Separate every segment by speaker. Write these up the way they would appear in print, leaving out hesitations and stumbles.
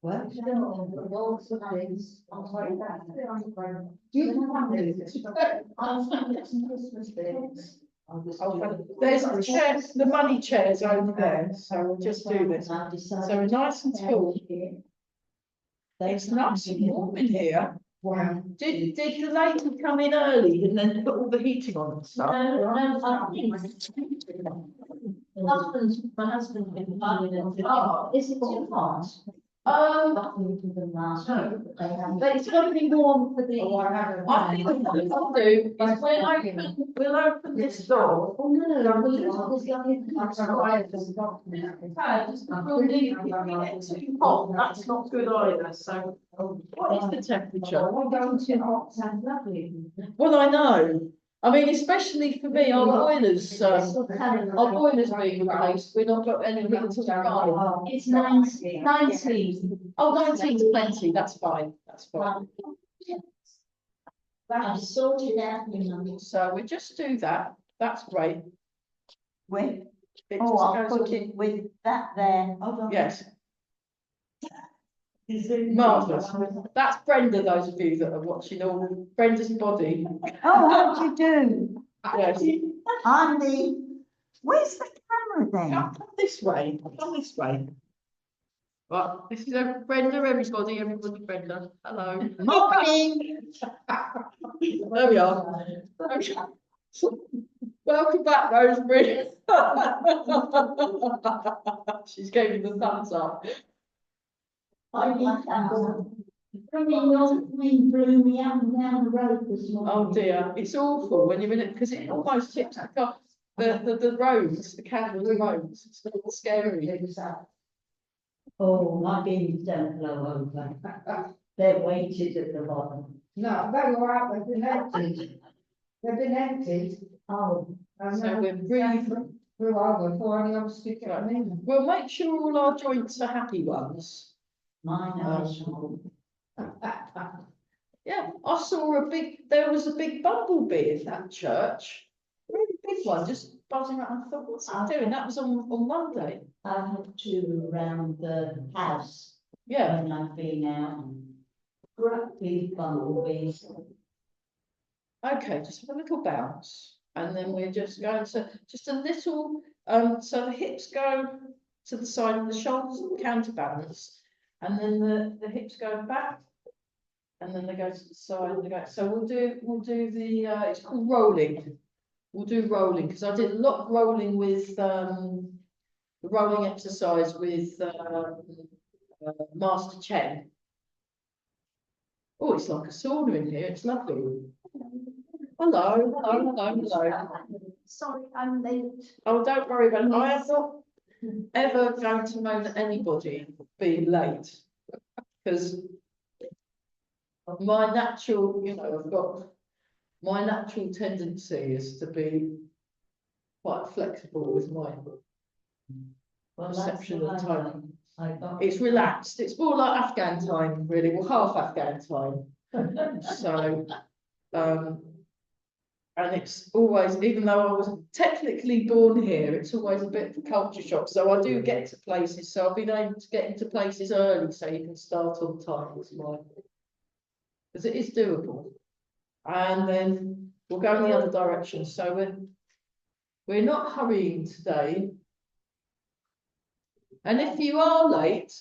Speaker 1: Well, lots of things. Christmas things.
Speaker 2: There's the chairs, the money chairs over there, so we'll just do this. So we're nice and tall. It's nice and warm in here.
Speaker 1: Wow.
Speaker 2: Did the lady come in early and then put all the heating on and stuff?
Speaker 1: My husband's been finding it.
Speaker 2: Oh,
Speaker 1: Is it too hot?
Speaker 2: But it's going to be warm for the. I think what we'll do is we'll open this door.
Speaker 1: Oh, no,
Speaker 2: We'll leave it. If we get too hot, that's not good either. So, what is the temperature?
Speaker 1: We're going too hot, sounds lovely.
Speaker 2: Well, I know. I mean, especially for me, our boilers being replaced. We're not got any heaters on.
Speaker 1: It's 19.
Speaker 2: Oh, 19 is plenty. That's fine. That's fine.
Speaker 1: I've sorted out your money.
Speaker 2: So we just do that. That's great.
Speaker 1: With,
Speaker 2: It
Speaker 1: oh,
Speaker 2: just
Speaker 1: I'll
Speaker 2: goes
Speaker 1: put it with that there.
Speaker 2: Yes. Marvellous. That's Brenda, those of you that are watching, all Brenda's body.
Speaker 1: Oh, how'd you do?
Speaker 2: Yes.
Speaker 1: I'm the, where's the camera then?
Speaker 2: Come this way. Come this way. Right, this is Brenda, everybody, Brenda. Hello.
Speaker 1: Morning.
Speaker 2: There we are. Welcome back, Rosemary. She's giving the thumbs up.
Speaker 1: Blew me up and down the road this morning.
Speaker 2: Oh dear, it's awful when you're in it because it almost tips the car. The roads, the candle roads. It's a little scary.
Speaker 1: Oh, my beans don't blow over. They're weighted at the bottom.
Speaker 3: No, they were out, they've been emptied. They've been emptied.
Speaker 1: Oh,
Speaker 2: So we're breathing.
Speaker 3: Through over before any others stick it in.
Speaker 2: We'll make sure all our joints are happy ones.
Speaker 1: mine
Speaker 2: Yeah, I saw there was a big bumblebee in that church. A really big one, just buzzing around. I thought, what's it doing? That was on Monday.
Speaker 1: I had two around the house
Speaker 2: Yeah.
Speaker 1: when I've been out. Great big bumblebees.
Speaker 2: Okay, just have a little bounce. And then we're just going to just a little, so the hips go to the side and the shoulders counterbalance. And then the hips go back. And then they go to the side and they go. So we'll do the it's called rolling. We'll do rolling because I did a lot of rolling with the rolling exercise with Master Chen. Oh, it's like a sauna in here. It's lovely. Hello.
Speaker 1: Sorry, I'm late.
Speaker 2: Oh, don't worry about it. I am not ever going to moan at anybody being late because my natural, I've got my natural tendency is to be quite flexible with my perception of time. It's relaxed. It's more like Afghan time, really. Well, half Afghan time. So, and it's always, even though I was technically born here, it's always a bit of a culture shock. So I do get to places. So I've been able to get into places early so you can start on time as well. Because it is doable. And then we'll go in the other direction. So we're not hurrying today. And if you are late,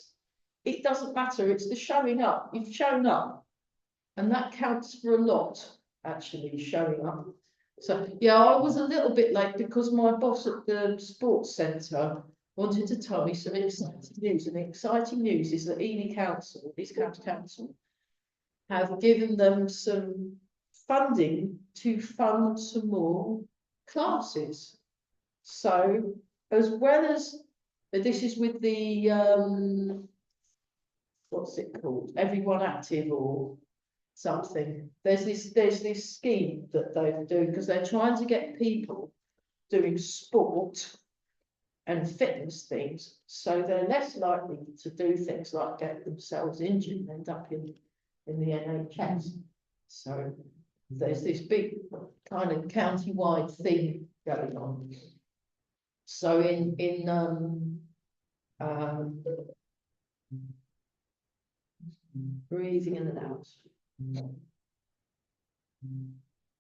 Speaker 2: it doesn't matter. It's the showing up. You've shown up. And that counts for a lot, actually, showing up. So, yeah, I was a little bit late because my boss at the sports centre wanted to tell me some exciting news. And the exciting news is that Ely Council, East County Council, have given them some funding to fund some more classes. So, as well as this is with the what's it called? Everyone Active or something. There's this scheme that they're doing because they're trying to get people doing sport and fitness things, so they're less likely to do things like get themselves injured and end up in the NHS. So there's this big kind of county-wide thing going on. So breathing in and out.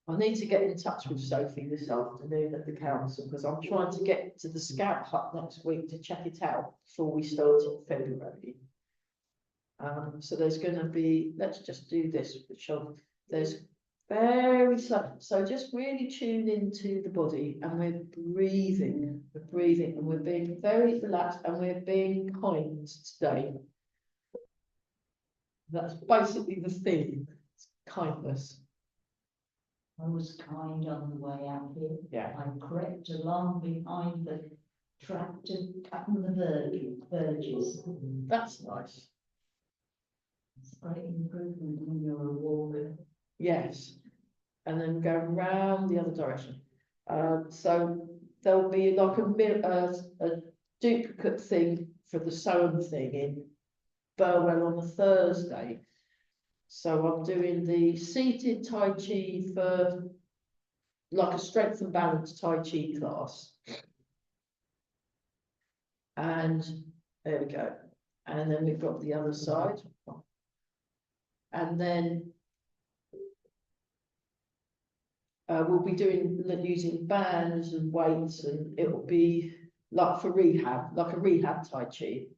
Speaker 2: I need to get in touch with Sophie this afternoon at the council because I'm trying to get to the Scout Hut next week to check it out before we start in February. So there's going to be, let's just do this, which there's very slow. So just really tune into the body and we're breathing and we're being very relaxed and we're being kind today. That's basically the theme, kindness.
Speaker 1: I was kind on the way out here.
Speaker 2: Yeah.
Speaker 1: I crept along behind the tractor, cutting the verges.
Speaker 2: That's nice.
Speaker 1: It's a great improvement when you're a walker.
Speaker 2: Yes. And then go round the other direction. So there'll be like a duplicate thing for the sewing thing in Burwell on a Thursday. So I'm doing the seated Tai Chi for like a strength and balance Tai Chi class. And there we go. And then we've got the other side. And then we'll be using bands and weights, and it'll be like for rehab, like a rehab Tai Chi.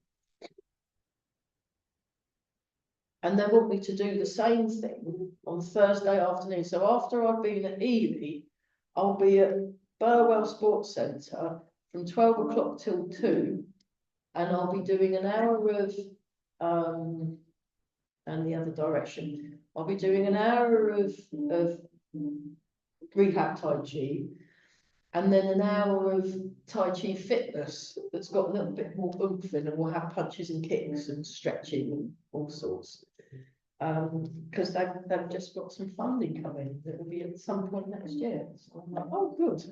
Speaker 2: And they want me to do the same thing on Thursday afternoon. So after I've been at Ely, I'll be at Burwell Sports Centre from 12 o'clock till 2. And I'll be doing an hour of, and the other direction, I'll be doing an hour of rehab Tai Chi, and then an hour of Tai Chi fitness that's got a little bit more oomph in, and we'll have punches and kicks and stretching and all sorts. Because they've just got some funding coming that will be at some point next year. So I'm like, oh, good.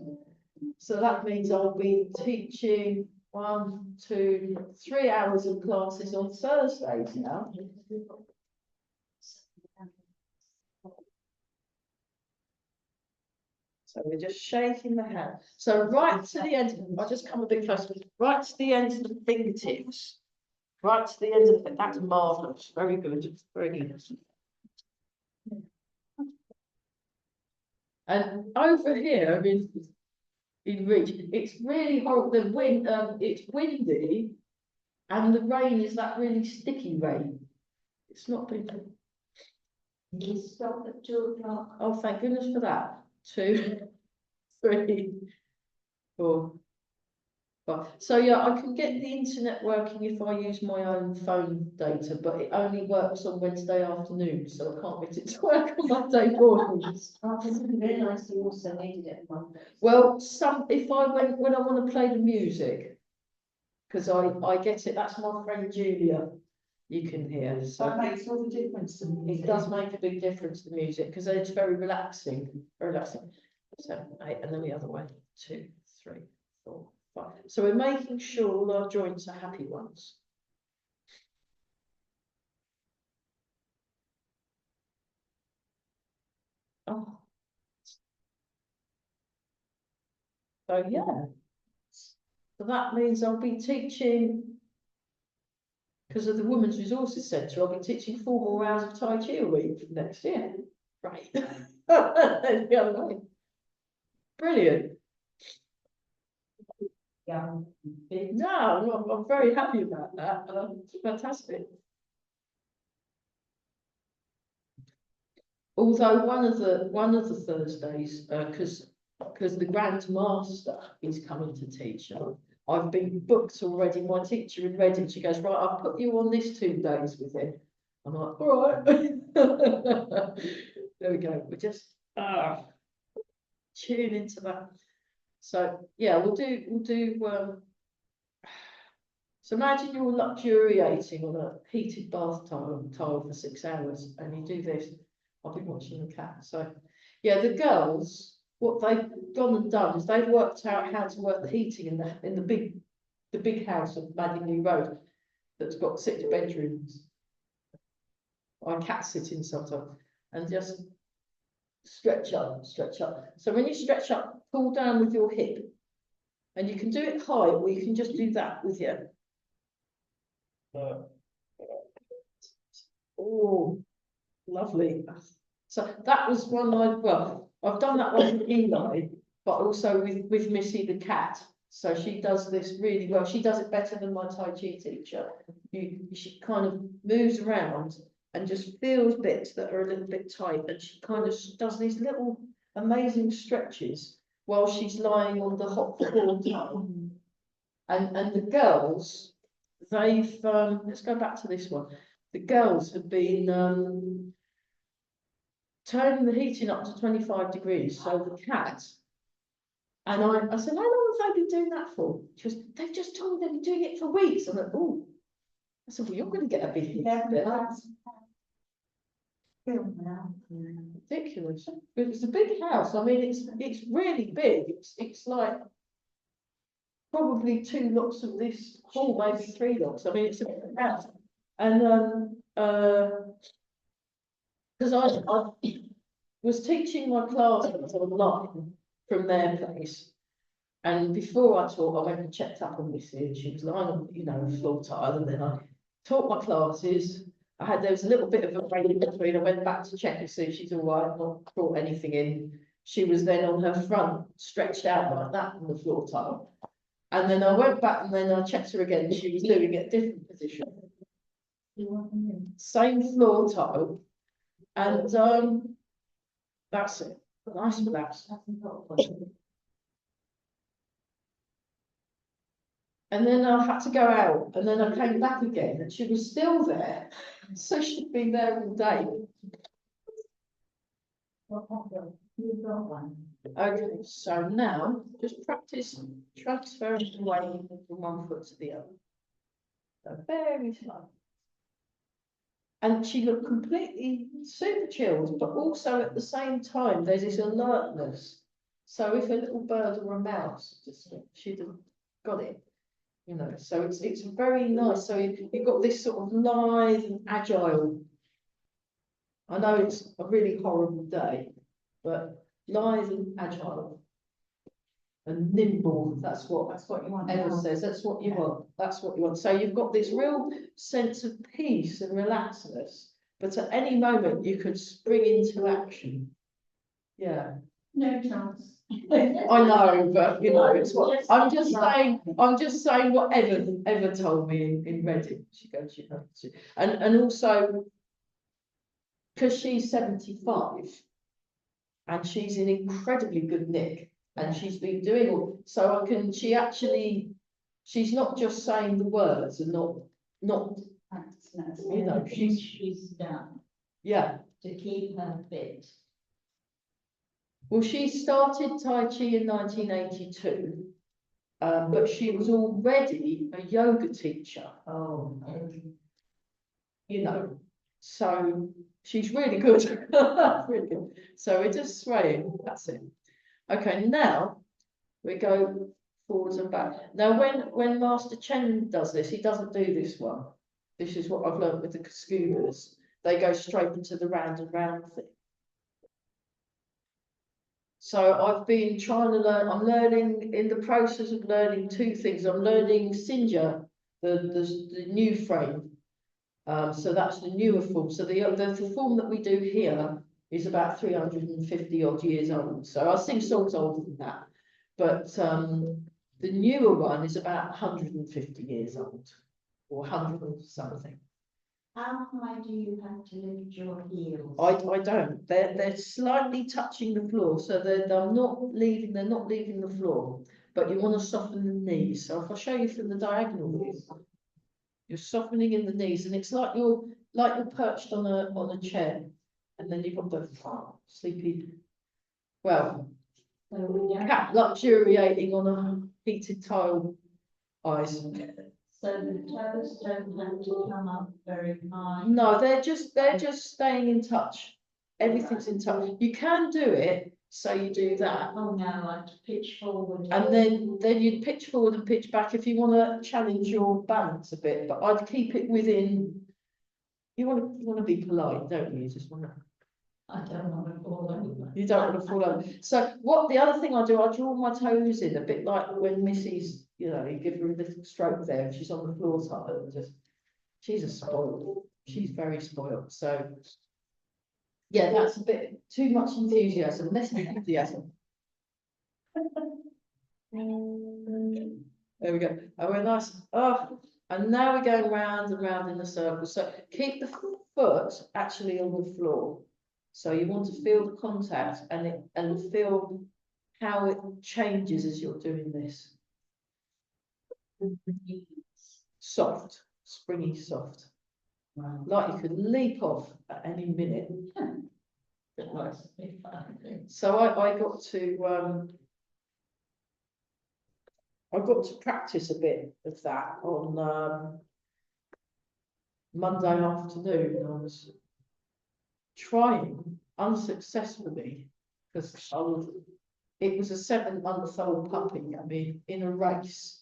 Speaker 2: So that means I'll be teaching 1, 2, 3 hours of classes on Thursdays now. So we're just shaking the hand. So right to the end, I'll just come a bit closer, right to the end of the fingertips. Right to the end of it. That's marvellous. Very good. Very good. And over here, in reach, it's really horrible. The wind, it's windy, and the rain is that really sticky rain. It's not been.
Speaker 1: You stop at 2 o'clock.
Speaker 2: Oh, thank goodness for that. 2, 3, 4, 5. So yeah, I can get the internet working if I use my own phone data, but it only works on Wednesday afternoon, so I can't get it to work on Monday mornings.
Speaker 1: I didn't realise you also needed it Monday.
Speaker 2: Well, if I went when I want to play the music, because I get it. That's my friend Julia. You can hear. So
Speaker 1: That makes all the difference to me.
Speaker 2: it does make a big difference to the music because it's very relaxing. Very relaxing. 7, 8, and then the other way. 2, 3, 4, 5. So we're making sure all our joints are happy ones. Oh. So yeah. So that means I'll be teaching, because of the Women's Resources Centre, I'll be teaching 4 more hours of Tai Chi a week for next year. Right. The other way. Brilliant.
Speaker 1: Yeah.
Speaker 2: No, I'm very happy about that. It's fantastic. Although one of the Thursdays, because the Grand Master is coming to teach, I've been booked already. My teacher in Reading, she goes, right, I'll put you on this 2 days with him. I'm like, all right. There we go. We're just tune into that. So yeah, we'll do. So imagine you're luxuriating on a heated bath tile for 6 hours, and you do this. I'll be watching the cat. So yeah, the girls, what they've gone and done is they've worked out how to work the heating in the big house of Madingley Road that's got 6 bedrooms. I cat sitting sometimes, and just stretch up, stretch up. So when you stretch up, pull down with your hip. And you can do it high, or you can just do that with your. Oh, lovely. So that was one I've done that one with Eli, but also with Missy the cat. So she does this really well. She does it better than my Tai Chi teacher. She kind of moves around and just feels bits that are a little bit tight, and she kind of does these little amazing stretches while she's lying on the hot floor tile. And the girls, they've let's go back to this one. The girls have been turning the heating up to 25 degrees. So the cat, and I said, how long have they been doing that for? She goes, they've just told me they've been doing it for weeks. I'm like, oh. I said, well, you're going to get a big heat. Ridiculous. It's a big house. I mean, it's really big. It's like probably 2 lots of this hall, maybe 3 lots. I mean, it's a big house. And because I was teaching my classes online from their place, and before I taught, I went and checked up on Missy, and she was lying on, the floor tile, and then I taught my classes. There was a little bit of a break in between. I went back to check to see if she's all right, not brought anything in. She was then on her front, stretched out like that on the floor tile. And then I went back and then I checked her again, and she was doing it different position. Same floor tile. And that's it. Nice relax. And then I had to go out, and then I came back again, and she was still there. So she'd been there all day. Okay, so now just practice transferring the weight from one foot to the other. So very slow. And she looked completely super chilled, but also at the same time, there's this alertness. So if a little bird or a mouse, she'd have got it. So it's very nice. So you've got this sort of lithe and agile. I know it's a really horrible day, but lithe and agile and nimble. That's what you want. Ella says that's what you want. That's what you want. So you've got this real sense of peace and relaxedness, but at any moment you could spring into action. Yeah.
Speaker 1: No chance.
Speaker 2: I know, but it's what I'm just saying what Eva told me in Reading. She goes, and also because she's 75 and she's in incredibly good nick, and she's been doing all, so she's not just saying the words and not
Speaker 1: she's done.
Speaker 2: Yeah.
Speaker 1: To keep her fit.
Speaker 2: Well, she started Tai Chi in 1982, but she was already a yoga teacher.
Speaker 1: Oh,
Speaker 2: So she's really good. Really good. So we're just swaying. That's it. Okay, now we go forwards and back. Now, when Master Chen does this, he doesn't do this one. This is what I've learned with the scubas. They go straight into the round and round thing. So I've been trying to learn, I'm learning, in the process of learning 2 things. I'm learning Sinja, the new frame. So that's the newer form. So the form that we do here is about 350 odd years old. So I sing songs older than that. But the newer one is about 150 years old, or 100 or something.
Speaker 1: How high do you have to lift your heels?
Speaker 2: I don't. They're slightly touching the floor, so they're not leaving the floor. But you want to soften the knees. So if I show you from the diagonal view, you're softening in the knees, and it's like you're perched on a chair, and then you've got the sleepy, cat luxuriating on a heated tile eyes.
Speaker 1: So the toes don't have to come up very high.
Speaker 2: No, they're just staying in touch. Everything's in touch. You can do it, so you do that.
Speaker 1: Oh no, I'd pitch forward.
Speaker 2: And then you'd pitch forward and pitch back if you want to challenge your balance a bit. But I'd keep it within. You want to be polite, don't you? You just want to.
Speaker 1: I don't want to fall over.
Speaker 2: You don't want to fall over. So what the other thing I do, I draw my toes in a bit like when Missy's, you know, you give her a little stroke there and she's on the floor tile and just, she's a spoiled. She's very spoiled. So yeah, that's a bit too much enthusiasm, less enthusiasm. There we go. Oh, we're nice. Oh, and now we're going round and round in a circle. So keep the foot actually on the floor. So you want to feel the contact and feel how it changes as you're doing this. Soft, springy, soft.
Speaker 1: Wow.
Speaker 2: Like you could leap off at any minute.
Speaker 1: That must be fun.
Speaker 2: So I got to practice a bit of that on Monday afternoon. I was trying unsuccessfully because it was a 7-month-old puppy. I mean, in a race,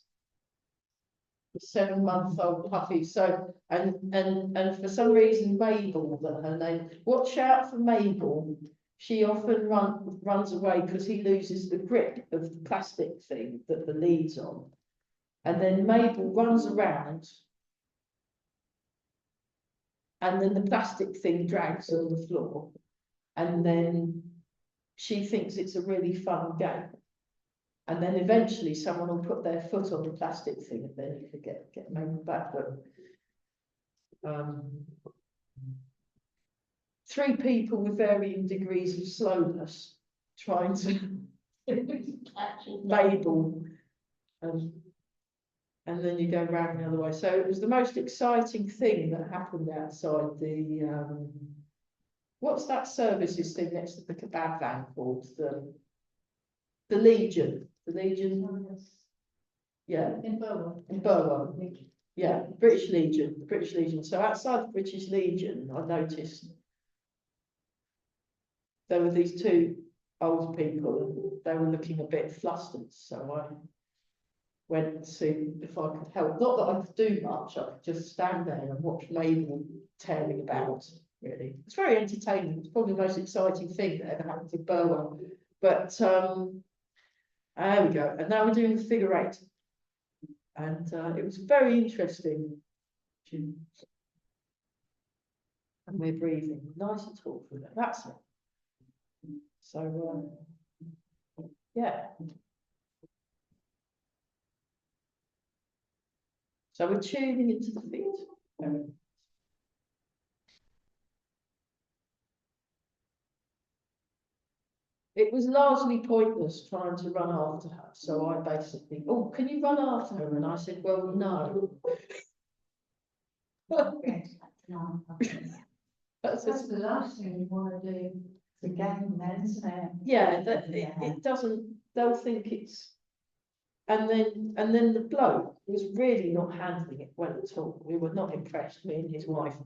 Speaker 2: a 7-month-old puppy. So and for some reason, Mabel, that her name. Watch out for Mabel. She often runs away because he loses the grip of the plastic thing that the lead's on. And then Mabel runs around. And then the plastic thing drags on the floor. And then she thinks it's a really fun game. And then eventually someone will put their foot on the plastic thing and then you could get Mabel back. But 3 people with varying degrees of slowness trying to Mabel, and then you go round the other way. So it was the most exciting thing that happened outside the what's that services thing next to the kebab van called? The Legion. The Legion. Yeah.
Speaker 1: In Burwell.
Speaker 2: In Burwell. Yeah, British Legion, the British Legion. So outside the British Legion, I noticed there were these 2 old people and they were looking a bit flustered. So I went to see if I could help. Not that I could do much, I could just stand there and watch Mabel tearing about, really. It's very entertaining. It's probably the most exciting thing that ever happened in Burwell. But there we go. And now we're doing the figure 8. And it was very interesting. And we're breathing nice and tall for that. That's it. So yeah. So we're tuning into the feet. It was largely pointless trying to run after her. So I basically, oh, can you run after her? And I said, well, no. That's
Speaker 1: the last thing you want to do. The game, then, isn't it?
Speaker 2: Yeah, it doesn't. They'll think it's. And then the bloke was really not handling it well at all. We were not impressed, me and his wife.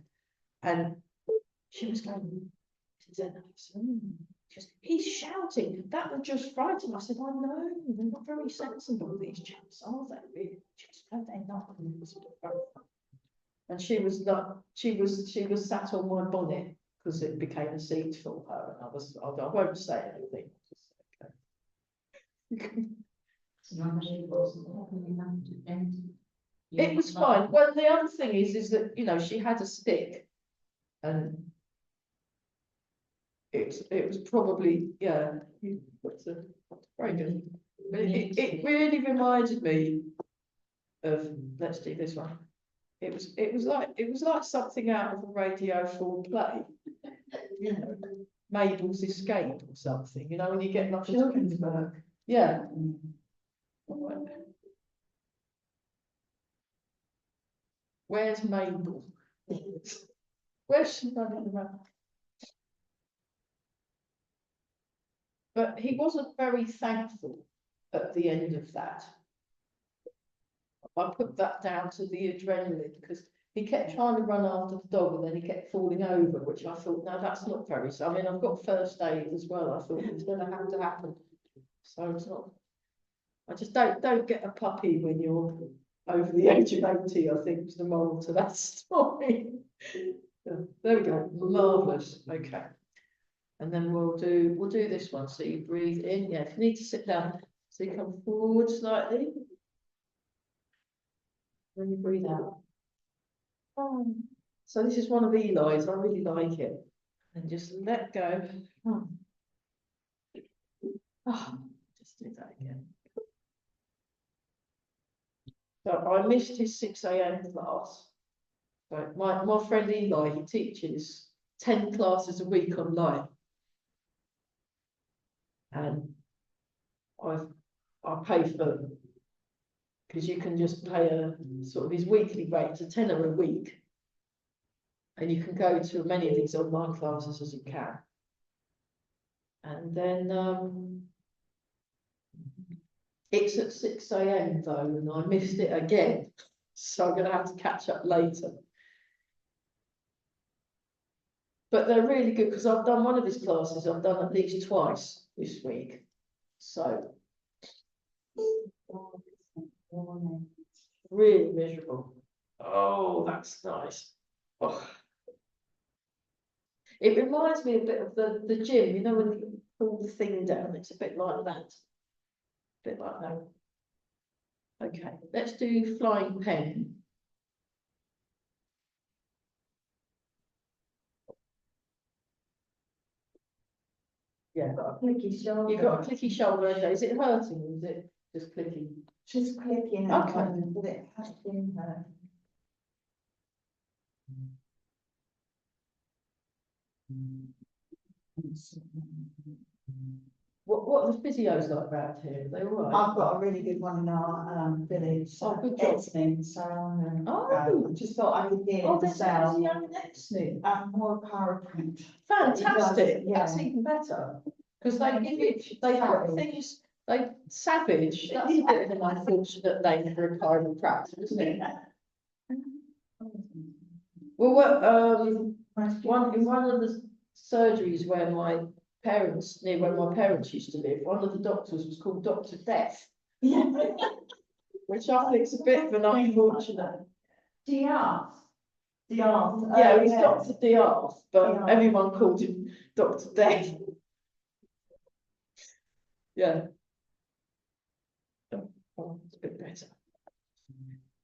Speaker 2: And she was going, he's shouting. That would just frighten us. I said, I know, they're not very sensible, these chaps, are they? Really? Just no, they're not. And she was not. She was sat on my bonnet because it became a seat for her, and I won't say anything. It was fine. Well, the other thing is that, you know, she had a stick, and it was probably, yeah, that's very good. But it really reminded me of, let's do this one. It was like something out of a Radio 4 play, you know, Mabel's Escape or something. You know, when you get like children's work. Yeah. Where's Mabel? Where's she running around? But he wasn't very thankful at the end of that. I put that down to the adrenaline because he kept trying to run after the dog and then he kept falling over, which I thought, no, that's not very. So I mean, I've got first aid as well. I thought it's going to have to happen. So it's not. I just don't get a puppy when you're over the age of 80. I think is the moral to that story. There we go. Marvelous. Okay. And then we'll do this one. So you breathe in. Yeah, if you need to sit down, so you come forward slightly. Then you breathe out. So this is one of Eli's. I really like it. And just let go. Just do that again. So I missed his 6 a.m. class. So my friend Eli, he teaches 10 classes a week online. And I pay for, because you can just pay a sort of his weekly rate, a tenner a week. And you can go to as many of these online classes as you can. And then it's at 6 a.m. though, and I missed it again. So I'm going to have to catch up later. But they're really good because I've done one of his classes, I've done at least twice this week. So really miserable. Oh, that's nice. Oh. It reminds me a bit of the gym, you know, when you pull the thing down, it's a bit like that. A bit like that. Okay, let's do flying pen. Yeah,
Speaker 1: Got a clicky shoulder.
Speaker 2: you've got a clicky shoulder, okay. Is it hurting or is it just clicky?
Speaker 1: Just clicking.
Speaker 2: Okay.
Speaker 1: But it has been hurt.
Speaker 2: What are the physios like around here? Are they all right?
Speaker 1: I've got a really good one in our village.
Speaker 2: Oh, good job.
Speaker 1: Exning, so
Speaker 2: Oh.
Speaker 1: I just thought I would get
Speaker 2: Oh,
Speaker 1: it
Speaker 2: there's a
Speaker 1: myself.
Speaker 2: physio in Exton.
Speaker 1: More parapet.
Speaker 2: Fantastic,
Speaker 1: yeah.
Speaker 2: that's even better. Because they give you, they put things, they savage, that's a bit of an unfortunate name for a chiropractor, isn't it? Well, one of the surgeries where near where my parents used to live, one of the doctors was called Dr. Death.
Speaker 1: Yeah.
Speaker 2: Which I think is a bit of an unfortunate.
Speaker 1: Diaz.
Speaker 2: Yeah, he's Dr. Diaz, but
Speaker 1: Diaz.
Speaker 2: everyone called him Dr. Death. Yeah. Oh, it's a bit better.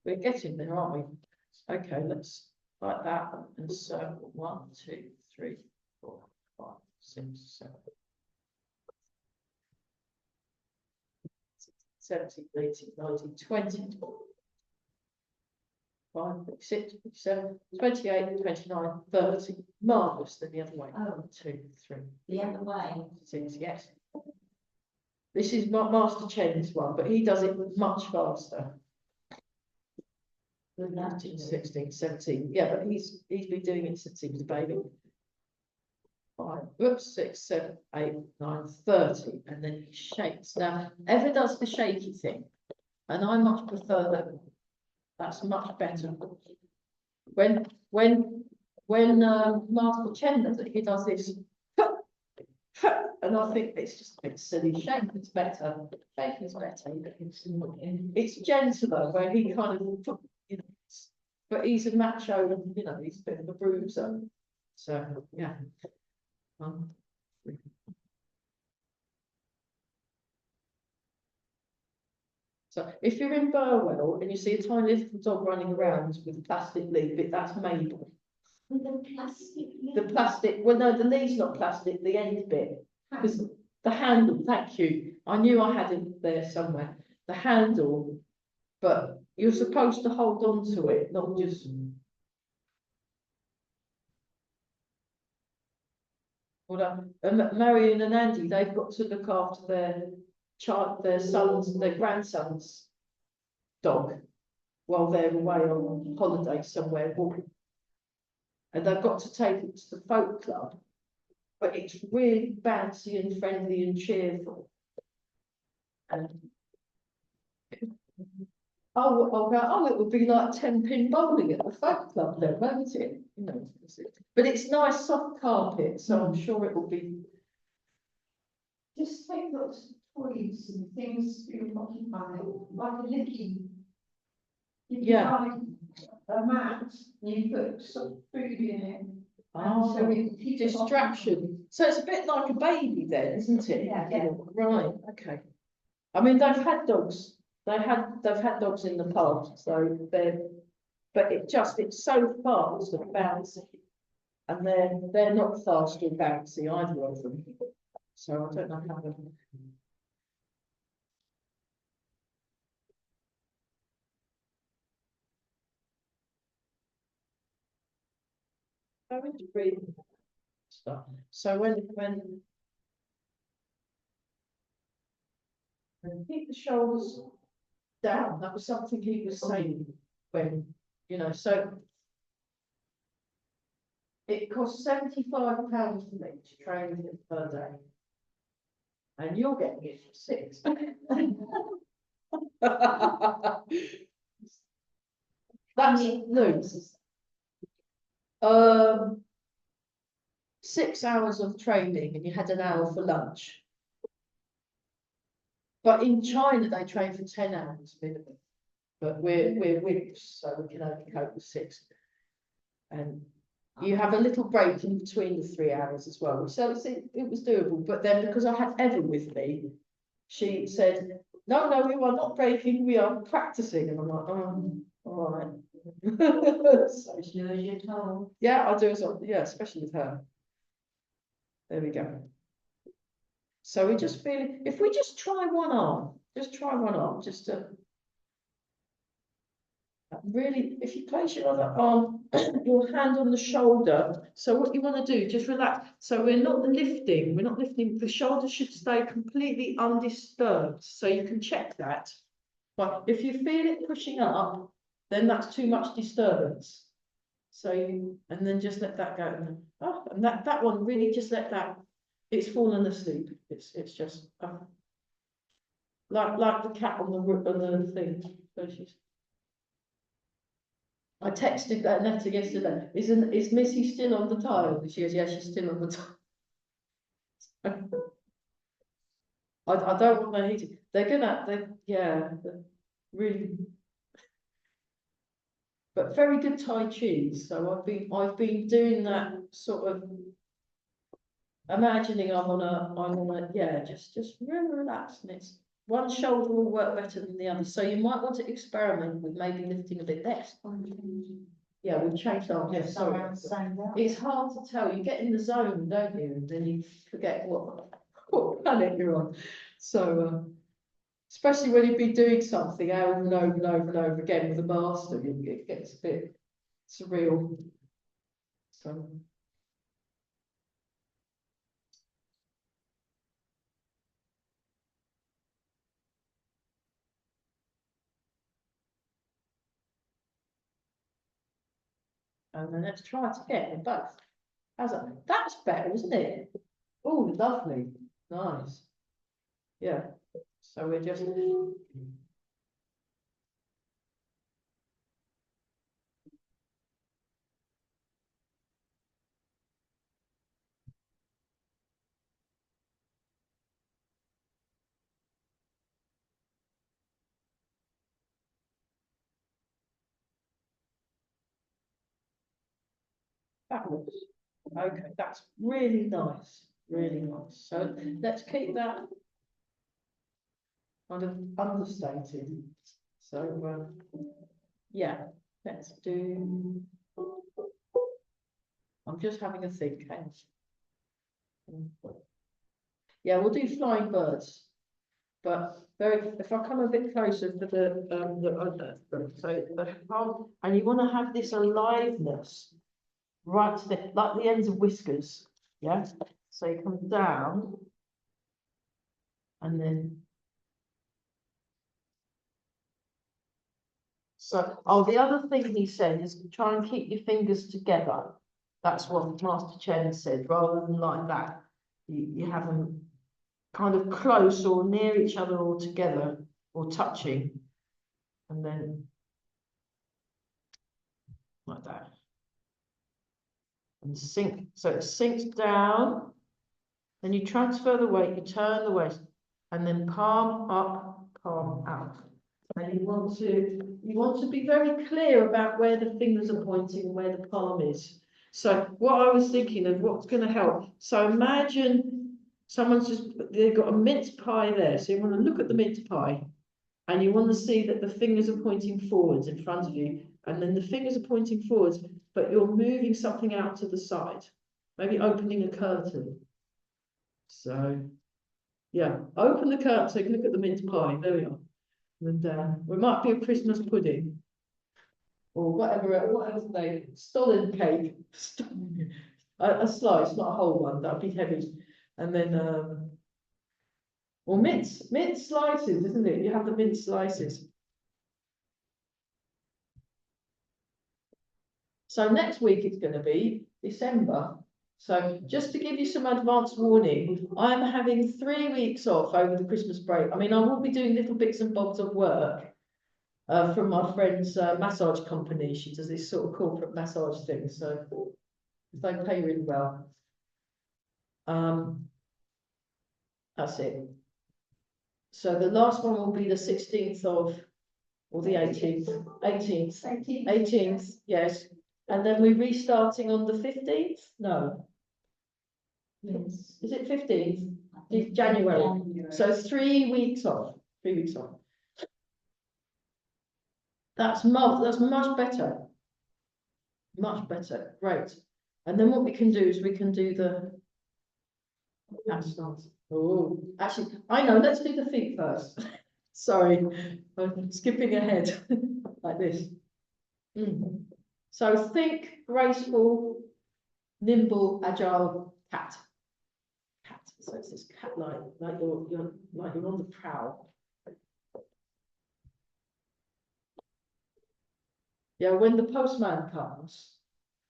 Speaker 2: We're getting there, aren't we? Okay, let's like that and circle 1, 2, 3, 4, 5, 6, 7, 17, 18, 19, 20. 5, 6, 7, 28, 29, 30. Marvellous, then the other way.
Speaker 1: Oh.
Speaker 2: 2, 3,
Speaker 1: The other way.
Speaker 2: 6, yes. This is Master Chen's one, but he does it much faster. 15, 16, 17. Yeah, but he's been doing it since he was a baby. 5, 6, 7, 8, 9, 30. And then he shakes. Now, Ever does the shaky thing. And I much prefer that. That's much better. When Master Chen does it, he does this. And I think it's just a bit silly. Shake is better. Shake is better. It's gentler, where he kind of, you know, but he's a macho and, you know, he's a bit of a bruiser. So, yeah. So if you're in Burwell and you see a tiny little dog running around with a plastic lead, that's Mabel.
Speaker 1: With the plastic.
Speaker 2: The plastic, well, no, the lead's not plastic, the end bit. Because the handle, thank you. I knew I had it there somewhere. The handle, but you're supposed to hold on to it, not just. Well, Marion and Andy, they've got to look after their grandson's dog while they're away on holiday somewhere walking. And they've got to take it to the folk club. But it's really bouncy and friendly and cheerful. And it would be like 10-pin bowling at the folk club then, won't it? You know, but it's nice soft carpet, so I'm sure it will be.
Speaker 3: Just take lots of toys and things to occupy, like a licky. You
Speaker 2: Yeah.
Speaker 3: can buy a mat, and you put some food in it,
Speaker 2: Oh,
Speaker 3: so we keep it
Speaker 2: distraction. So it's a bit like a baby then, isn't it?
Speaker 3: Yeah.
Speaker 2: Right, okay. I mean, they've had dogs. They've had dogs in the past, so but it's so fast and bouncy. And they're not fast or bouncy, either of them. So I don't know how they. Go into breathing stuff. So when keep the shoulders down, that was something he was saying when, so it costs £75 for me to train him per day. And you're getting it for 6. That's loose. 6 hours of training and you had an hour for lunch. But in China, they train for 10 hours minimum. But we're wimps, so we can only cope with 6. And you have a little break in between the 3 hours as well. So it was doable. But then because I had Evan with me, she said, no, we are not breaking, we are practicing. And I'm like, oh, all right. So,
Speaker 1: As you as you're told.
Speaker 2: yeah, I'll do it. Yeah, especially with her. There we go. So we just feel, if we just try one arm, just to really, if you place your other arm, your hand on the shoulder. So what you want to do, just relax. So we're not lifting, the shoulder should stay completely undisturbed. So you can check that. But if you feel it pushing up, then that's too much disturbance. So and then just let that go. And that one really just let that, it's fallen asleep. It's just like the cat on the thing. So I texted that Netta yesterday. Is Missy still on the tile? She goes, yeah, she's still on the tile. I don't want my heating. They're really, but very good Tai Chi. So I've been doing that sort of imagining I'm on a just really relax, and it's one shoulder will work better than the other. So you might want to experiment with maybe lifting a bit less. Yeah, we've changed our
Speaker 1: Yes,
Speaker 2: sorry. It's hard to tell. You get in the zone, don't you? And then you forget what planet you're on. So especially when you've been doing something over and over and over and over again with a master, it gets a bit surreal. So and then let's try it again in both. That's better, isn't it? Oh, lovely. Nice. Yeah. So we're just that looks okay. That's really nice. Really nice. So let's keep that kind of understated. So yeah, let's do. I'm just having a think. Hang on. Yeah, we'll do flying birds, but if I come a bit closer to and you want to have this aliveness right to the ends of whiskers, yeah. So you come down, and then. So, the other thing he said is try and keep your fingers together. That's what Master Chen said, rather than like that. You have them kind of close or near each other or together or touching. And then like that. And sink, so it sinks down. Then you transfer the weight, you turn the waist, and then palm up, palm out. And you want to be very clear about where the fingers are pointing and where the palm is. So what I was thinking of what's going to help. So imagine someone's they've got a mince pie there. So you want to look at the mince pie and you want to see that the fingers are pointing forwards in front of you. And then the fingers are pointing forwards, but you're moving something out to the side. Maybe opening a curtain. So, yeah, open the curtain so you can look at the mince pie. There we are. And it might be a Christmas pudding. Or whatever they, stollen cake. A slice, not a whole one, that'd be heavy. And then, or mince slices, isn't it? You have the mince slices. So next week it's going to be December. So just to give you some advance warning, I'm having 3 weeks off over the Christmas break. I mean, I will be doing little bits and bobs of work from my friend's massage company. She does this sort of corporate massage thing, so they pay really well. That's it. So the last one will be the 16th of, or the 18th, yes. And then we're restarting on the 15th? No.
Speaker 3: Yes.
Speaker 2: Is it 15th? January. So 3 weeks off. 3 weeks off. That's much better. Much better. Great. And then what we can do is we can do the handstands. Oh, actually, I know. Let's do the feet first. Sorry, I'm skipping ahead like this. So think graceful, nimble, agile cat. Cat. So it's this cat like you're on the prowl. Yeah, when the postman comes,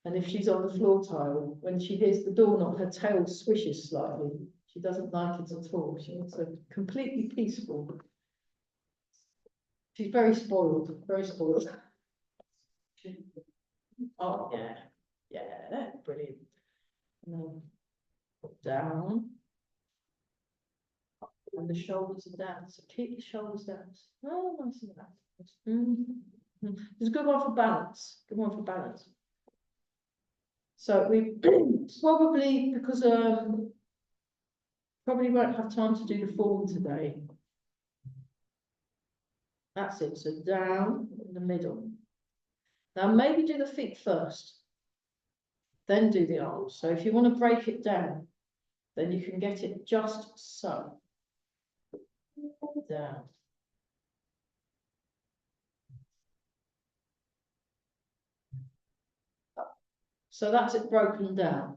Speaker 2: and if she's on the floor tile, when she hears the door knock, her tail swishes slightly. She doesn't like it at all. She wants a completely peaceful. She's very spoiled, very spoiled. Oh yeah, yeah, brilliant. And then down, and the shoulders are down. So keep the shoulders down. Oh, nice and that. It's a good one for balance. Good one for balance. So we probably, because probably won't have time to do the form today. That's it. So down in the middle. Now maybe do the feet first, then do the arms. So if you want to break it down, then you can get it just so. Down. So that's it broken down.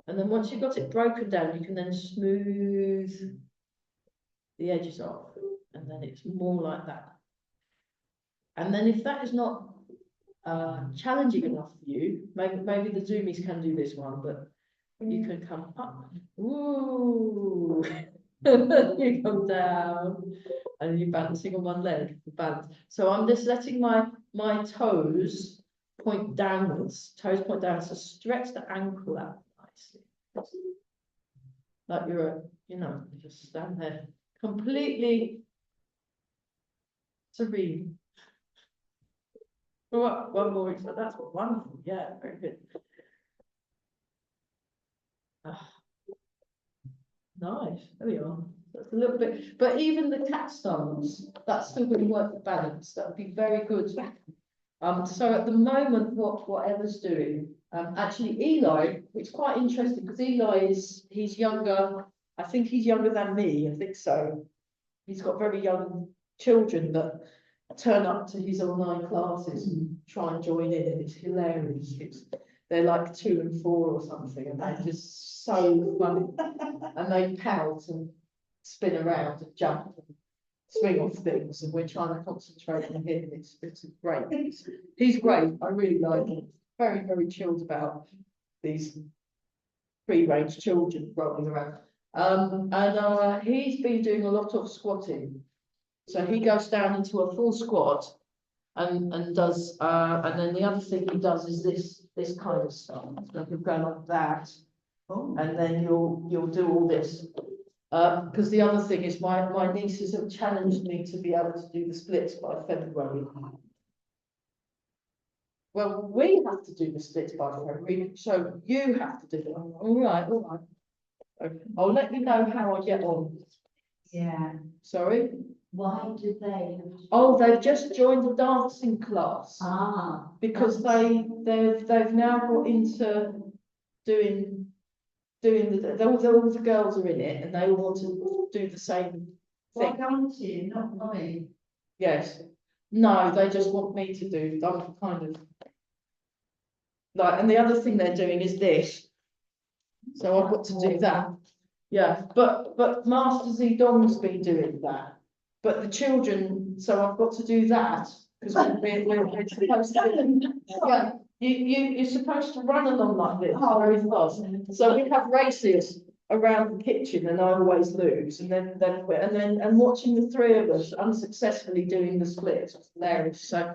Speaker 2: And then once you've got it broken down, you can then smooth the edges off. And then it's more like that. And then if that is not challenging enough for you, maybe the Zoomies can do this one, but you can come up. Ooh. You come down and you're balancing on one leg. Balance. So I'm just letting my toes point downwards. Toes point downwards. So stretch the ankle out nicely. Like you're just stand there completely serene. One more. So that's wonderful. Yeah, very good. Nice. There we are. That's a little bit, but even the cat stance, that's still going to work for balance. That would be very good. So at the moment, whatever's doing, actually Eli, it's quite interesting because Eli he's younger. I think he's younger than me. I think so. He's got very young children that turn up to his online classes and try and join in, and it's hilarious. They're like 2 and 4 or something, and they're just so funny. And they pout and spin around and jump and swing off things, and we're trying to concentrate on him. It's great. He's great. I really like him. Very, very chilled about these free-range children rolling around. And he's been doing a lot of squatting. So he goes down into a full squat and does and then the other thing he does is this kind of stuff. So he'll go like that, and then you'll do all this. Because the other thing is my nieces have challenged me to be able to do the splits by February. Well, we have to do the splits by February, so you have to do it. All right, all right. Okay, I'll let you know how I get on.
Speaker 1: Yeah,
Speaker 2: Sorry?
Speaker 1: why do they?
Speaker 2: Oh, they've just joined the dancing class
Speaker 1: Ah.
Speaker 2: because they've now got into doing all the girls are in it and they all want to do the same
Speaker 1: Why
Speaker 2: thing.
Speaker 1: don't you, not me?
Speaker 2: Yes. No, they just want me to do. I'm kind of like, and the other thing they're doing is this. So I've got to do that. Yeah, but Master Zedong's been doing that. But the children, so I've got to do that because we're supposed to. Yeah, you're supposed to run along like this very fast. So we have races around the kitchen, and I always lose. And then watching the three of us unsuccessfully doing the splits was hilarious. So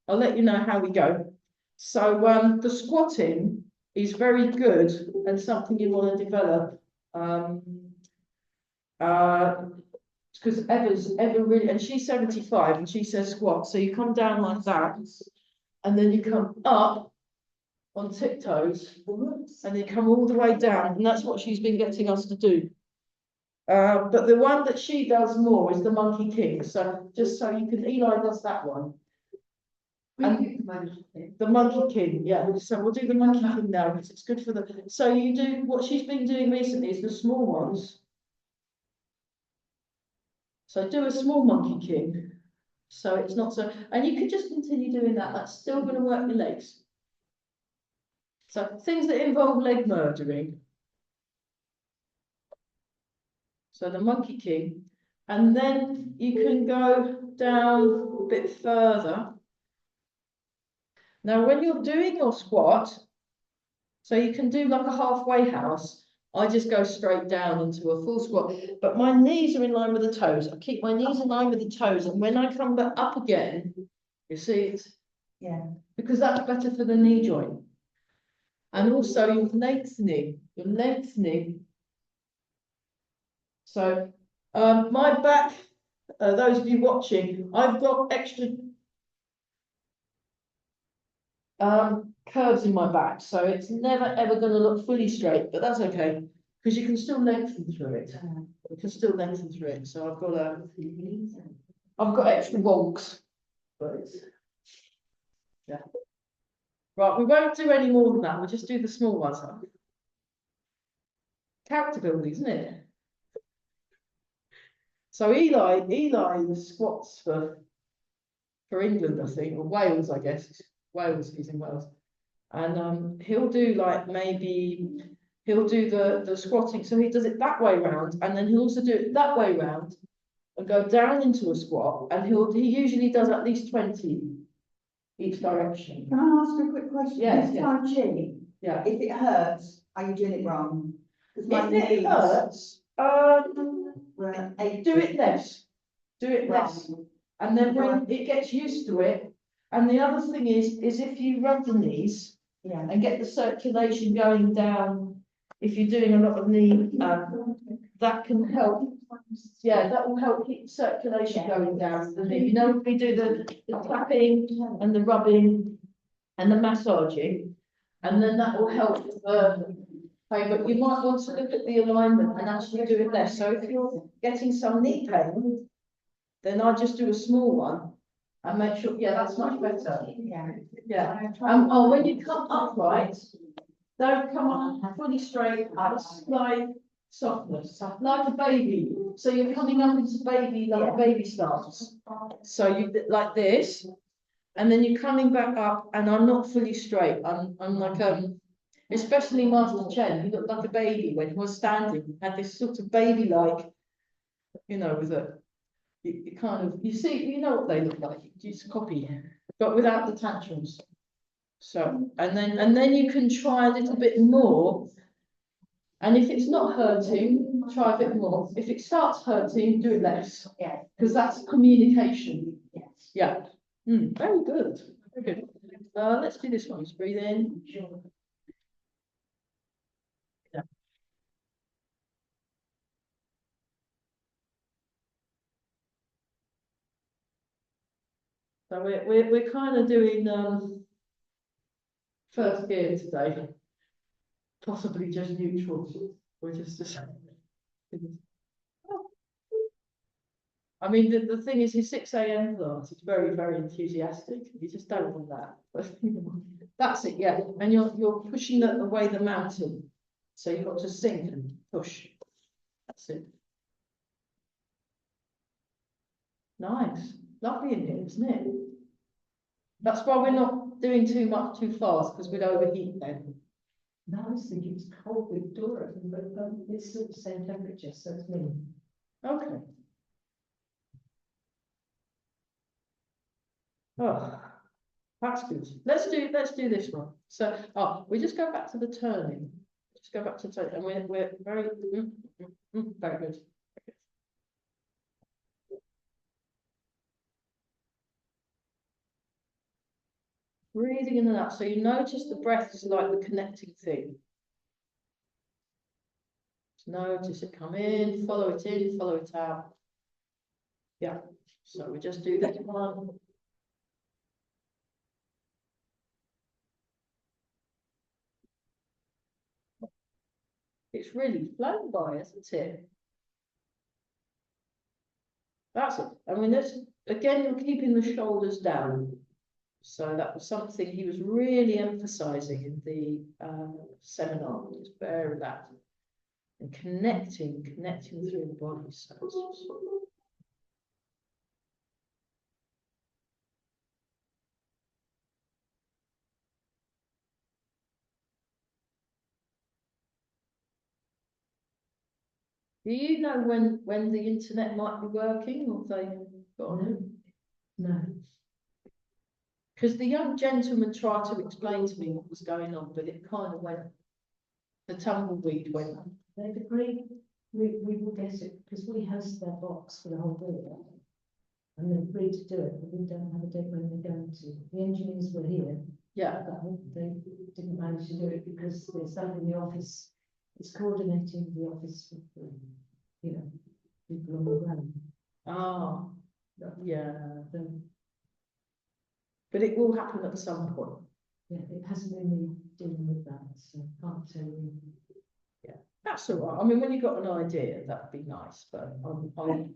Speaker 2: I'll let you know how we go. So the squatting is very good and something you want to develop. Because Eva really, and she's 75 and she says squat. So you come down like that, and then you come up on tiptoes, and you come all the way down, and that's what she's been getting us to do. But the one that she does more is the Monkey King. So just so you can, Eli does that one. And the Monkey King, yeah. So we'll do the Monkey King now because it's good for the. So you do what she's been doing recently is the small ones. So do a small Monkey King. So it's not so, and you can just continue doing that. That's still going to work your legs. So things that involve leg murdering. So the Monkey King, and then you can go down a bit further. Now, when you're doing your squat, so you can do like a halfway house. I just go straight down into a full squat, but my knees are in line with the toes. I keep my knees in line with the toes, and when I come back up again, you see it's,
Speaker 1: Yeah.
Speaker 2: because that's better for the knee joint. And also you're lengthening. So my back, those of you watching, I've got extra curves in my back, so it's never ever going to look fully straight, but that's okay because you can still lengthen through it. You can still lengthen through it. So I've got extra wonks, but it's, yeah. Right, we won't do any more than that. We'll just do the small ones. Character building, isn't it? So Eli squats for England, I think, or Wales, I guess. Wales, he's in Wales. And he'll do like maybe he'll do the squatting. So he does it that way round, and then he'll also do it that way round and go down into a squat. And he usually does at least 20 each direction.
Speaker 4: Can I ask a quick question?
Speaker 2: Yes,
Speaker 4: This
Speaker 2: yes.
Speaker 4: Tai Chi,
Speaker 2: Yeah.
Speaker 4: if it hurts, are you doing it wrong? Because my
Speaker 2: If it
Speaker 4: knees
Speaker 2: hurts,
Speaker 4: were
Speaker 2: do it less. Do it less.
Speaker 4: wrong.
Speaker 2: And then when it gets used to it, and the other thing is if you rub the knees
Speaker 4: Yeah.
Speaker 2: and get the circulation going down, if you're doing a lot of knee, that can help. Yeah, that will help keep circulation going down to the knee. You know, we do the tapping and the rubbing and the massaging, and then that will help pain. But you might want to look at the alignment and actually do it less. So if you're getting some knee pain, then I just do a small one and make sure, yeah, that's much better.
Speaker 4: Yeah.
Speaker 2: Yeah. Oh, when you come upright, don't come up fully straight, like softness, like a baby. So you're coming up into baby, like a baby stance. So you like this, and then you're coming back up, and I'm not fully straight. I'm like especially Master Chen, he looked like a baby when he was standing, had this sort of baby-like, you know, with a you kind of, you see, you know what they look like, you just copy, but without the tantrums. So, and then you can try a little bit more. And if it's not hurting, try a bit more. If it starts hurting, do it less.
Speaker 4: Yeah.
Speaker 2: Because that's communication.
Speaker 4: Yes.
Speaker 2: Yeah. Very good. Very good. Let's do this one. Just breathe in. Yeah. So we're kind of doing first gear today. Possibly just neutral, or just I mean, the thing is, his 6 a.m. class is very, very enthusiastic. You just don't want that. But that's it, yeah. And you're pushing away the mountain. So you've got to sink and push. That's it. Nice. Lovely in here, isn't it? That's why we're not doing too much too fast, because we'd overheat then.
Speaker 1: No, I was thinking it's cold with Dora, but it's still the same temperature, so it's me.
Speaker 2: Okay. Oh, that's good. Let's do this one. So, we just go back to the turning. Just go back to turning, and we're very very good. Breathing in and out. So you notice the breath is like the connecting thing. Just notice it come in, follow it out. Yeah. So we just do that one. It's really flown by, isn't it? That's it. I mean, that's again, you're keeping the shoulders down. So that was something he was really emphasizing in the seminar. It's very that and connecting through the body. So do you know when the internet might be working, or have they got it?
Speaker 1: No.
Speaker 2: Because the young gentleman tried to explain to me what was going on, but it kind of went, the tumbleweed went.
Speaker 1: They've agreed, we will get it, because we host their box for the whole year. And they've agreed to do it, but we don't have a date when they're going to. The engineers were here,
Speaker 2: Yeah,
Speaker 1: but they didn't manage to do it because there's something in the office. It's coordinating the office with the, you know, people on the ground.
Speaker 2: ah, yeah.
Speaker 1: So,
Speaker 2: But it will happen at some point.
Speaker 1: yeah, it hasn't been me dealing with that, so I can't tell you.
Speaker 2: That's all right. I mean, when you've got an idea, that'd be nice. But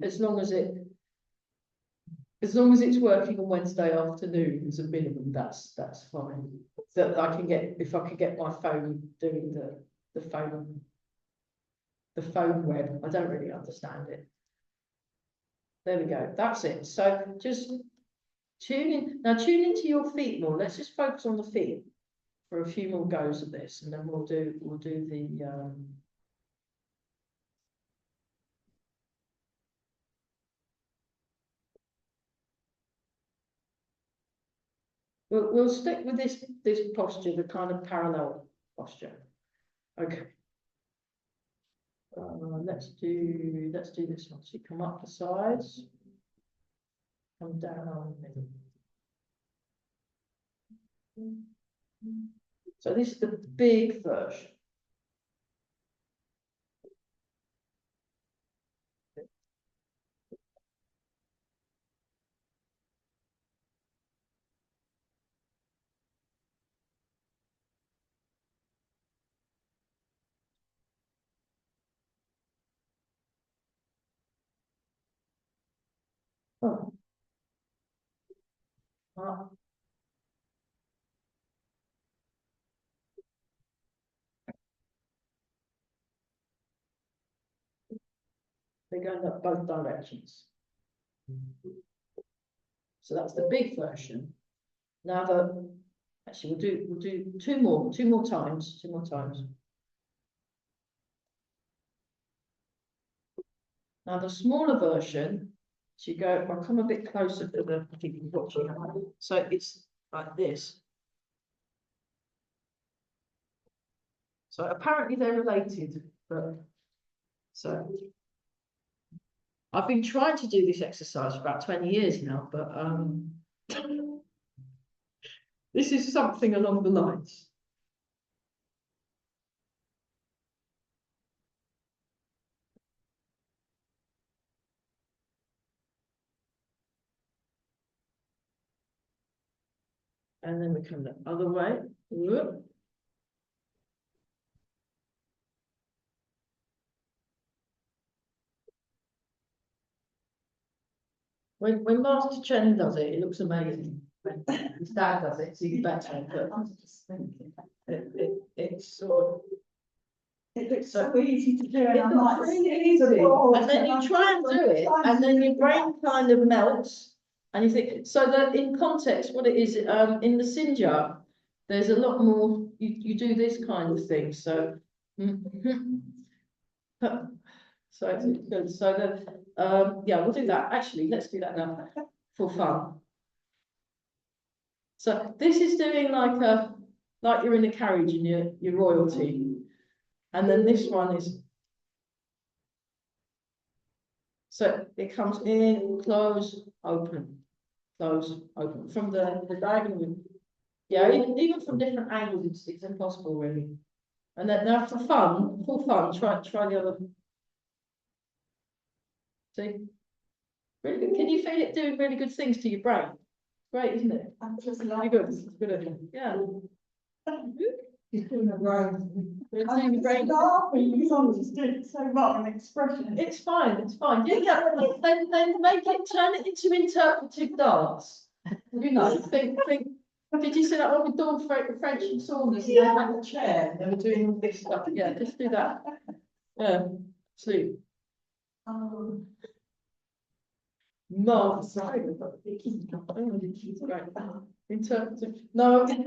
Speaker 2: as long as it's working on Wednesday afternoon as a minimum, that's fine. That I can get, if I could get my phone doing the phone web. I don't really understand it. There we go. That's it. So just tune in now. Tune into your feet more. Let's just focus on the feet for a few more goes of this, and then we'll do the. We'll stick with this posture, the kind of parallel posture. Okay. Let's do this one. So you come up the sides, come down on the middle. So this is the big version. Oh. They go in both directions. So that's the big version. Now actually we'll do two more times. Now the smaller version, so you go, I'll come a bit closer to the people watching. So it's like this. So apparently they're related, but so I've been trying to do this exercise for about 20 years now, but this is something along the lines. And then we come the other way. Whoop. When Master Chen does it, it looks amazing. When his dad does it, it's even better. But
Speaker 4: I'm just thinking.
Speaker 2: it's sort of.
Speaker 4: It looks so easy to do, and
Speaker 2: It
Speaker 4: I'm
Speaker 2: looks
Speaker 4: like,
Speaker 2: really
Speaker 4: it's a
Speaker 2: easy,
Speaker 4: ball,
Speaker 2: and then
Speaker 4: and
Speaker 2: you
Speaker 4: I'm
Speaker 2: try and do it,
Speaker 4: trying
Speaker 2: and
Speaker 4: to
Speaker 2: then your
Speaker 4: do
Speaker 2: brain
Speaker 4: that.
Speaker 2: kind of melts, and you think, so that in context, what it is, in the Sinjar, there's a lot more, you do this kind of thing, so. So it's good, so that, yeah, we'll do that, actually, let's do that now, for fun. So this is doing like you're in a carriage and you're royalty, and then this one is. So it comes in, close, open, from the diagonal. Yeah, even from different angles, it's impossible really. And then now for fun, try the other. See, really good. Can you feel it doing really good things to your brain? Great, isn't it?
Speaker 4: I'm just
Speaker 2: Really
Speaker 4: like,
Speaker 2: good. It's good idea. Yeah.
Speaker 1: He's doing a row.
Speaker 2: It's
Speaker 4: I'm
Speaker 2: doing
Speaker 4: just
Speaker 2: great.
Speaker 4: laughing because I'm just doing so wrong an expression.
Speaker 2: It's fine, it's fine. Yeah, then turn it into interpretive dance. You know, think. Did you see that one with Dawn French and Saunders? And they had a chair, and they were doing all this stuff. Yeah, just do that. Yeah, see. No, sorry. Interpretive. No, there's a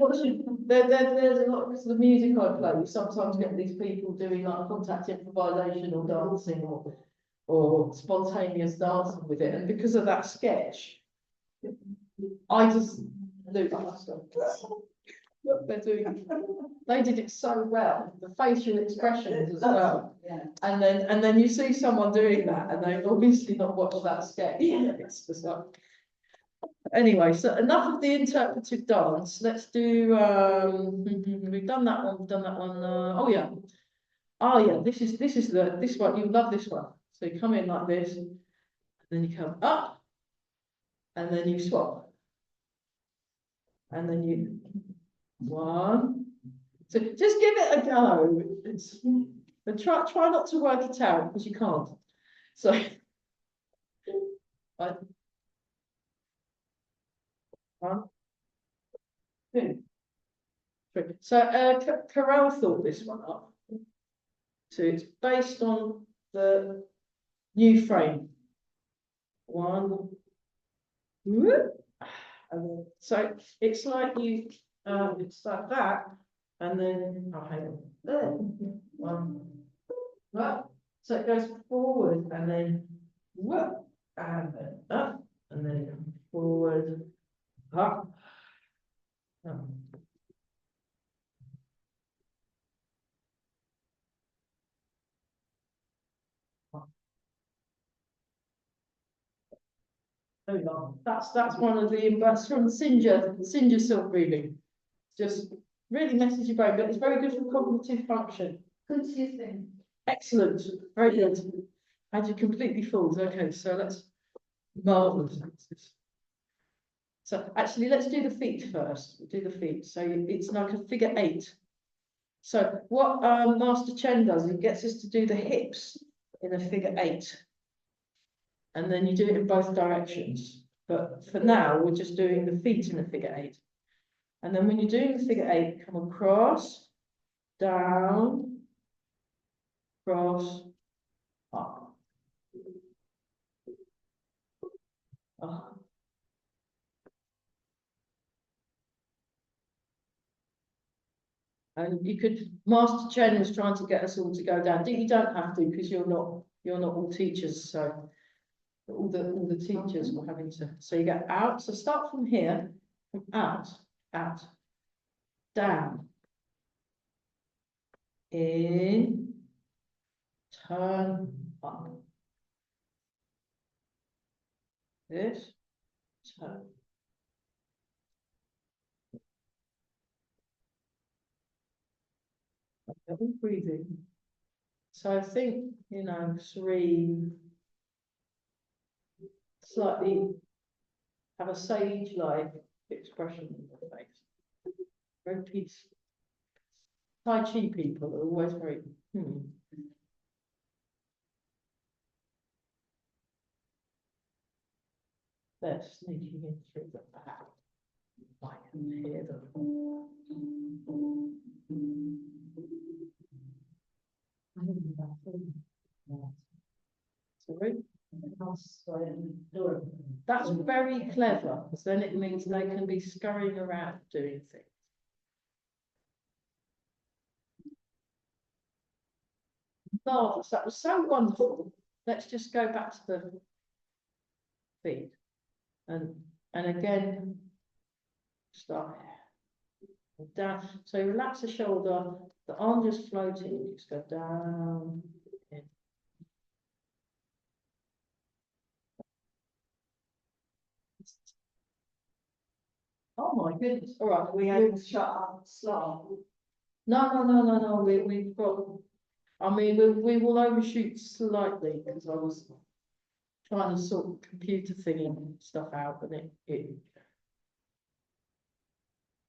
Speaker 2: lot because the music I play. You sometimes get these people doing like contact improvisation or dancing or spontaneous dancing with it, and because of that sketch, I just do that stuff. Look, they're doing. They did it so well. The facial expressions as well.
Speaker 4: Yeah.
Speaker 2: And then you see someone doing that, and they've obviously not watched that sketch. Yeah. It's just like. Anyway, so enough of the interpretive dance. Let's do. We've done that one. We've done that one. Oh yeah. This one. You love this one. So you come in like this, and then you come up, and then you swap, and then you one. So just give it a go. But try not to work it out because you can't. So, one, two, three. So Carell thought this one up. So it's based on the new frame. One. Whoop. And then, so it's like it's like that, and then hang on. There. One. Right. So it goes forward and then whoop, and then up, and then it comes forward, up. Up. There we go. That's one of the that's from Sinja silk reading. Just really messes your brain, but it's very good for cognitive function.
Speaker 3: Good to you think.
Speaker 2: Excellent, very good. Had you completely fooled. Okay, so let's marvelous. So actually, let's do the feet first. We'll do the feet. So it's like a figure 8. So what Master Chen does, he gets us to do the hips in a figure 8. And then you do it in both directions. But for now, we're just doing the feet in a figure 8. And then when you're doing the figure 8, come across, down, cross, up. Up. And you could, Master Chen was trying to get us all to go down. You don't have to because you're not all teachers. So all the teachers were having to. So you get out. So start from here, from out, down, in, turn up. This, turn. Double breathing. So I think, 3, slightly have a sage-like expression in your face. very peaceful. Tai Chi people are always very, They're sneaking in through the back. I can hear them.
Speaker 1: I think about food.
Speaker 2: Sorry?
Speaker 1: House, door.
Speaker 2: That's very clever, because then it means they can be scurrying around doing things. Marvellous, that was so wonderful. Let's just go back to the feet. And again, start down. So relax the shoulder, the arm just floating, just go down. In. Oh my goodness, all right,
Speaker 4: We had to shut up slot.
Speaker 2: no, we've got, I mean, we will overshoot slightly, because I was trying to sort the computer thing and stuff out, and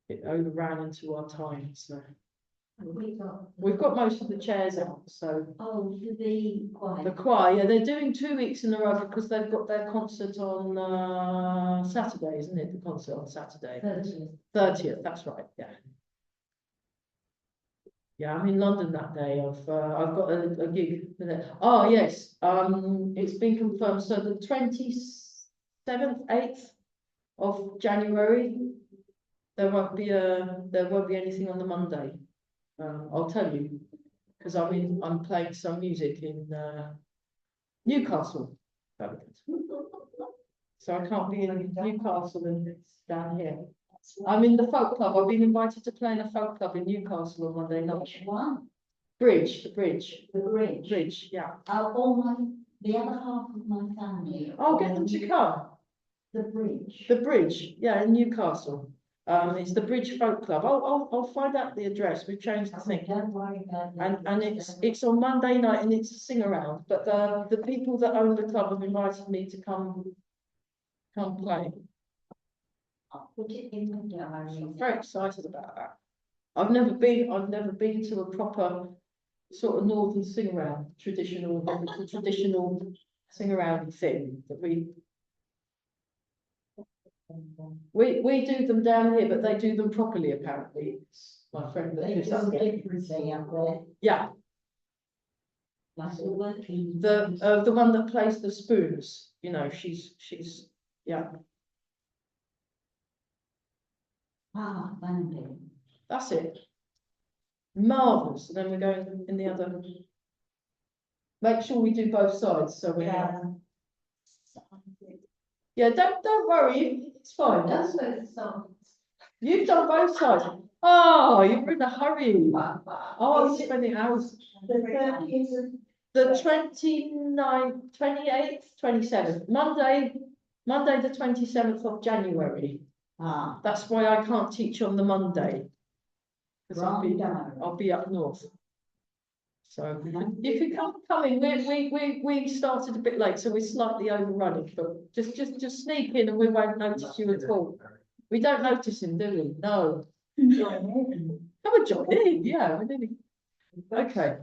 Speaker 2: it overran into our time, so. We've got most of the chairs out, so.
Speaker 3: Oh, for the choir.
Speaker 2: The choir, yeah, they're doing 2 weeks in a row because they've got their concert on Saturday, isn't it? The concert on Saturday. 30th, that's right, yeah. Yeah, I'm in London that day. I've got a gig with it. Oh yes, it's been confirmed. So the 27th, 8th of January, there won't be anything on the Monday. I'll tell you, because I'm playing some music in Newcastle. So I can't be in Newcastle and it's down here. I'm in the folk club. I've been invited to play in a folk club in Newcastle on Monday night.
Speaker 3: Which one?
Speaker 2: The bridge.
Speaker 3: The bridge.
Speaker 2: Bridge, yeah.
Speaker 3: The other half of my family.
Speaker 2: I'll get them to come.
Speaker 3: The bridge.
Speaker 2: The bridge, yeah, in Newcastle. It's the Bridge Folk Club. I'll find out the address. We've changed the thing.
Speaker 3: Don't worry about it.
Speaker 2: And it's on Monday night and it's a sing around. But the people that own the club have invited me to come play.
Speaker 3: I'll put it in the diary.
Speaker 2: I'm very excited about that. I've never been to a proper sort of northern sing around, traditional sing around thing that we do them down here, but they do them properly apparently. It's my friend that
Speaker 3: They
Speaker 2: lives
Speaker 3: do
Speaker 2: up there.
Speaker 3: everything up there.
Speaker 2: Yeah,
Speaker 3: Like all working.
Speaker 2: the one that plays the spoons, you know, she's yeah,
Speaker 3: Ah, Monday.
Speaker 2: that's it. Marvellous. And then we're going in the other. Make sure we do both sides, so we yeah, don't worry, it's fine.
Speaker 3: That's both songs.
Speaker 2: You've done both sides. Oh, you're in a hurry. Oh, I'm spending hours.
Speaker 4: The 30th of
Speaker 2: The 29th, 28th, 27th, Monday the 27th of January.
Speaker 3: Ah,
Speaker 2: That's why I can't teach on the Monday. Because
Speaker 3: right.
Speaker 2: I'll be up north. So if you can't come in, we started a bit late, so we're slightly overrunning, but just sneak in and we won't notice you at all. We don't notice him, do we? No. Come and join in, yeah, we're nearly. Okay.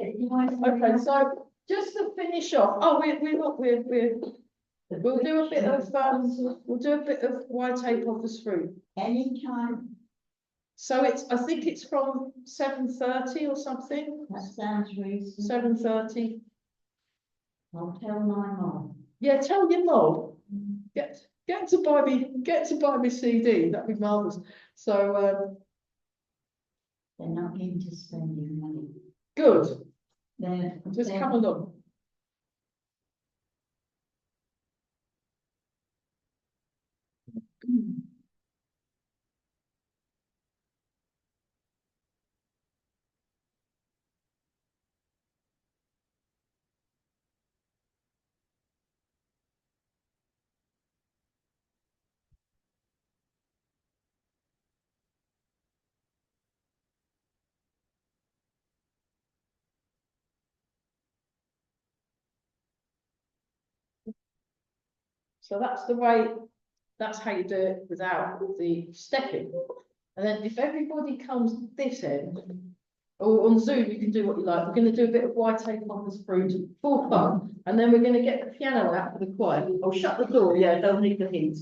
Speaker 2: Okay, so just to finish off, oh, we'll do a bit of white tape off the screw.
Speaker 3: Anytime,
Speaker 2: So I think it's from 7:30 or something.
Speaker 3: that sounds reasonable.
Speaker 2: 7:30.
Speaker 3: I'll tell my mum.
Speaker 2: Yeah, tell your mum. Get to buy me CD. That'd be marvellous. So
Speaker 3: They're not into spending money.
Speaker 2: good. Just
Speaker 3: They're
Speaker 2: come along. So that's the way. That's how you do it without the stepping. And then if everybody comes this end, or on Zoom, you can do what you like. We're going to do a bit of white tape on the fruit for fun, and then we're going to get the piano out for the choir. I'll shut the door. Yeah, don't need the heat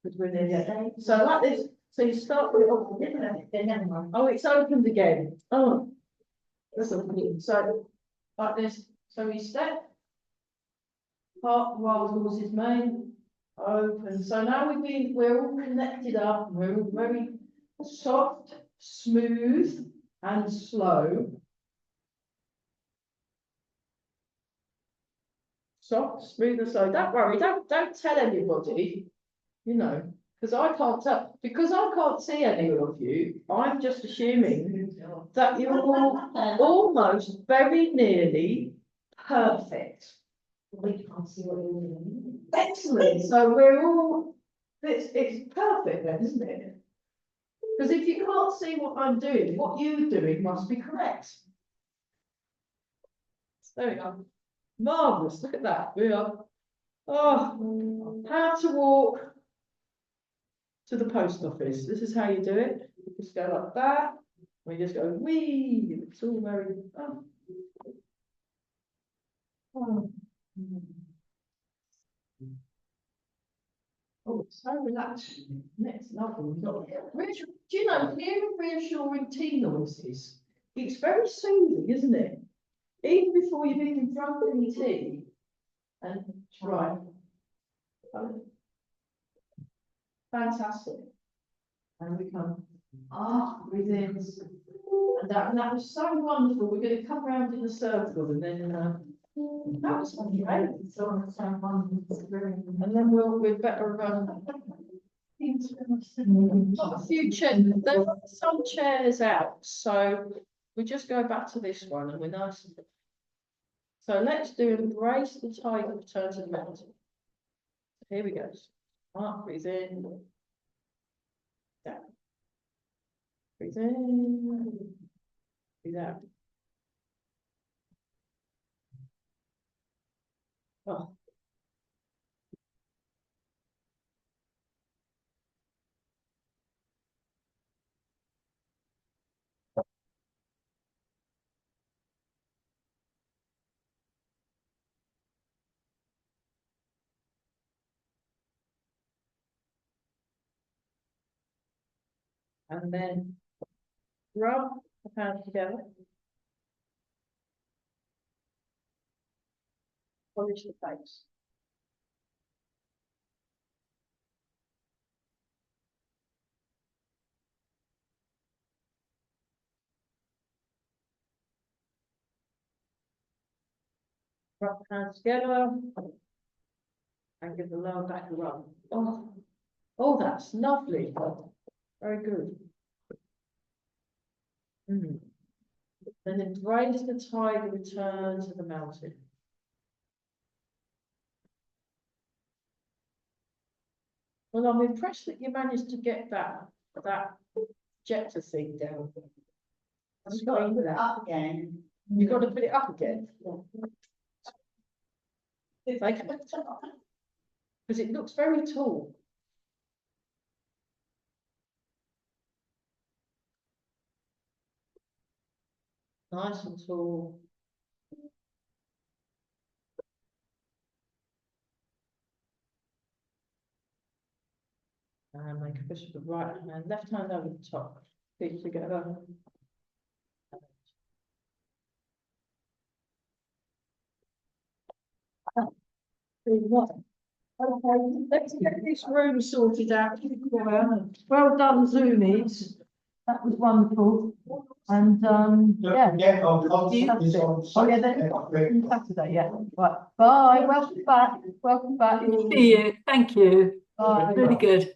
Speaker 2: because we're near the end. So like this. So you start with oh, it's opened again. Oh, that's okay. So like this. So we step. Part wild horses mane. Open. So now we're all connected up. We're all very soft, smooth, and slow. Soft, smooth, and slow. Don't worry. Don't tell anybody. You know, because I can't tell. Because I can't see any of you. I'm just assuming that you're all almost very nearly perfect.
Speaker 1: We can't see what you're doing.
Speaker 2: Excellent. So we're all, it's perfect then, isn't it? Because if you can't see what I'm doing, what you're doing must be correct. There we go. Marvellous. Look at that. We are. Oh, how to walk to the post office. This is how you do it. You just go like that. We just go wee. It's all very. Oh. Oh. Oh, it's so relaxing. Next level. Do you know, hearing reassuring tea noises, it's very soothing, isn't it? Even before you've even drunk any tea. And right. Fantastic. And we come, breathe in. And that was so wonderful. We're going to come round in a circle and then that was great. And then we'll better a few chairs. There are some chairs out, so we just go back to this one and we're nice. So let's do embrace the tiger, return to the mountain. Here we go. Breathe in. Down. Breathe in. Breathe out. Oh. And then rub the hands together. Polish the face. Rub the hands together and give the lower back a rub. Oh, that's lovely. Very good. Then embrace the tiger, return to the mountain. Well, I'm impressed that you managed to get that projector thing down.
Speaker 4: You've got to put it up again.
Speaker 2: You've got to put it up again. Because it looks very tall. Nice and tall. And make a fist with the right hand, left hand over the top, feet together. Okay, let's get this room sorted out. Well done, Zoomies. That was wonderful. And yeah. Oh yeah, then Saturday, yeah. Right. Bye. Welcome back. Welcome back.
Speaker 5: See you. Thank you.
Speaker 2: Bye.
Speaker 5: Really good.